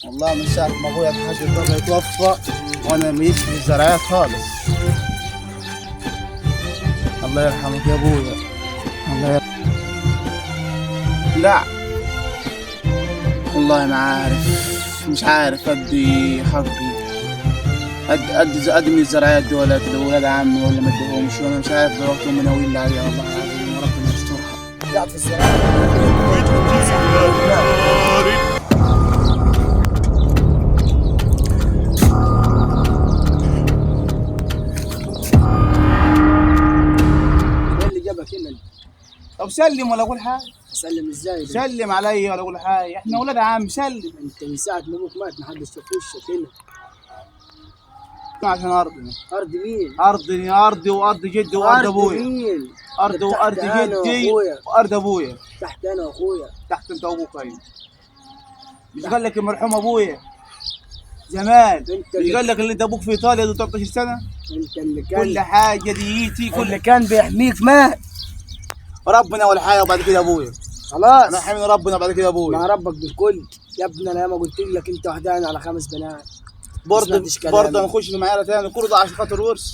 والله من ساعة ما ابويا الحاج بابا يتوفى وانا ميت في الزراعات خالص. الله يرحمك يا ابويا. الله يرحمك. لا والله ما عارف، مش عارف ادي حقي، ادي من الزراعات دولت لولاد عمي ولا ما اديهمش، وانا مش عارف دلوقتي هم ناويين لي عليها. والله العظيم ربنا يسترها. قاعد في الزراعات. طب سلم ولا اقول حاجه؟ اسلم ازاي؟ سلم عليا ولا اقول حاجه، احنا ولاد عم. سلم. انت من ساعه ما ابوك مات ما حدش شاف وشك هنا. عشان ارضنا. ارض مين؟ ارضي، ارضي وارض جدي وارض ابويا. ارض مين؟ ارض وارض جدي وارض ابويا. تحت انا واخويا. تحت انت وابوك. ايوه مش قال لك المرحوم ابويا زمان، مش قال لك اللي انت ابوك في ايطاليا ده 13 سنه؟ انت اللي كان كل حاجه ديتي كل اللي كان بيحميك مات. ربنا ولا حاجه وبعد كده ابويا. خلاص انا حامل ربنا بعد كده ابويا. مع ربك بالكل يا ابني. انا ياما قلت لك انت وحداني على 5 بنات. برضه نخش في معيار تاني، كله ده عشان خاطر ورث.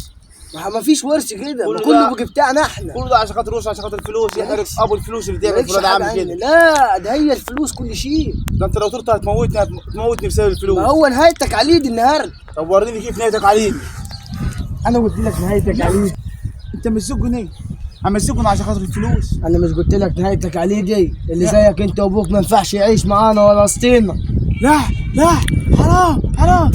ما فيش ورث كده، كله بقى بتاعنا احنا. كله ده عشان خاطر ورث، عشان خاطر الفلوس. يحرق ابو الفلوس اللي تعمل ولاد عم كده. لا ده هي الفلوس كل شيء. ده انت لو طرت هتموتني بسبب الفلوس. ما هو نهايتك عليد النهارده. طب وريني كيف نهايتك عليد. انا قلت لك نهايتك عليد. انت مسجني عم مسجن عشان خاطر الفلوس. انا مش قلت لك نهايتك عليه دي؟ اللي زيك انت وابوك ما ينفعش يعيش معانا ولا وسطينا. لا لا حرام حرام.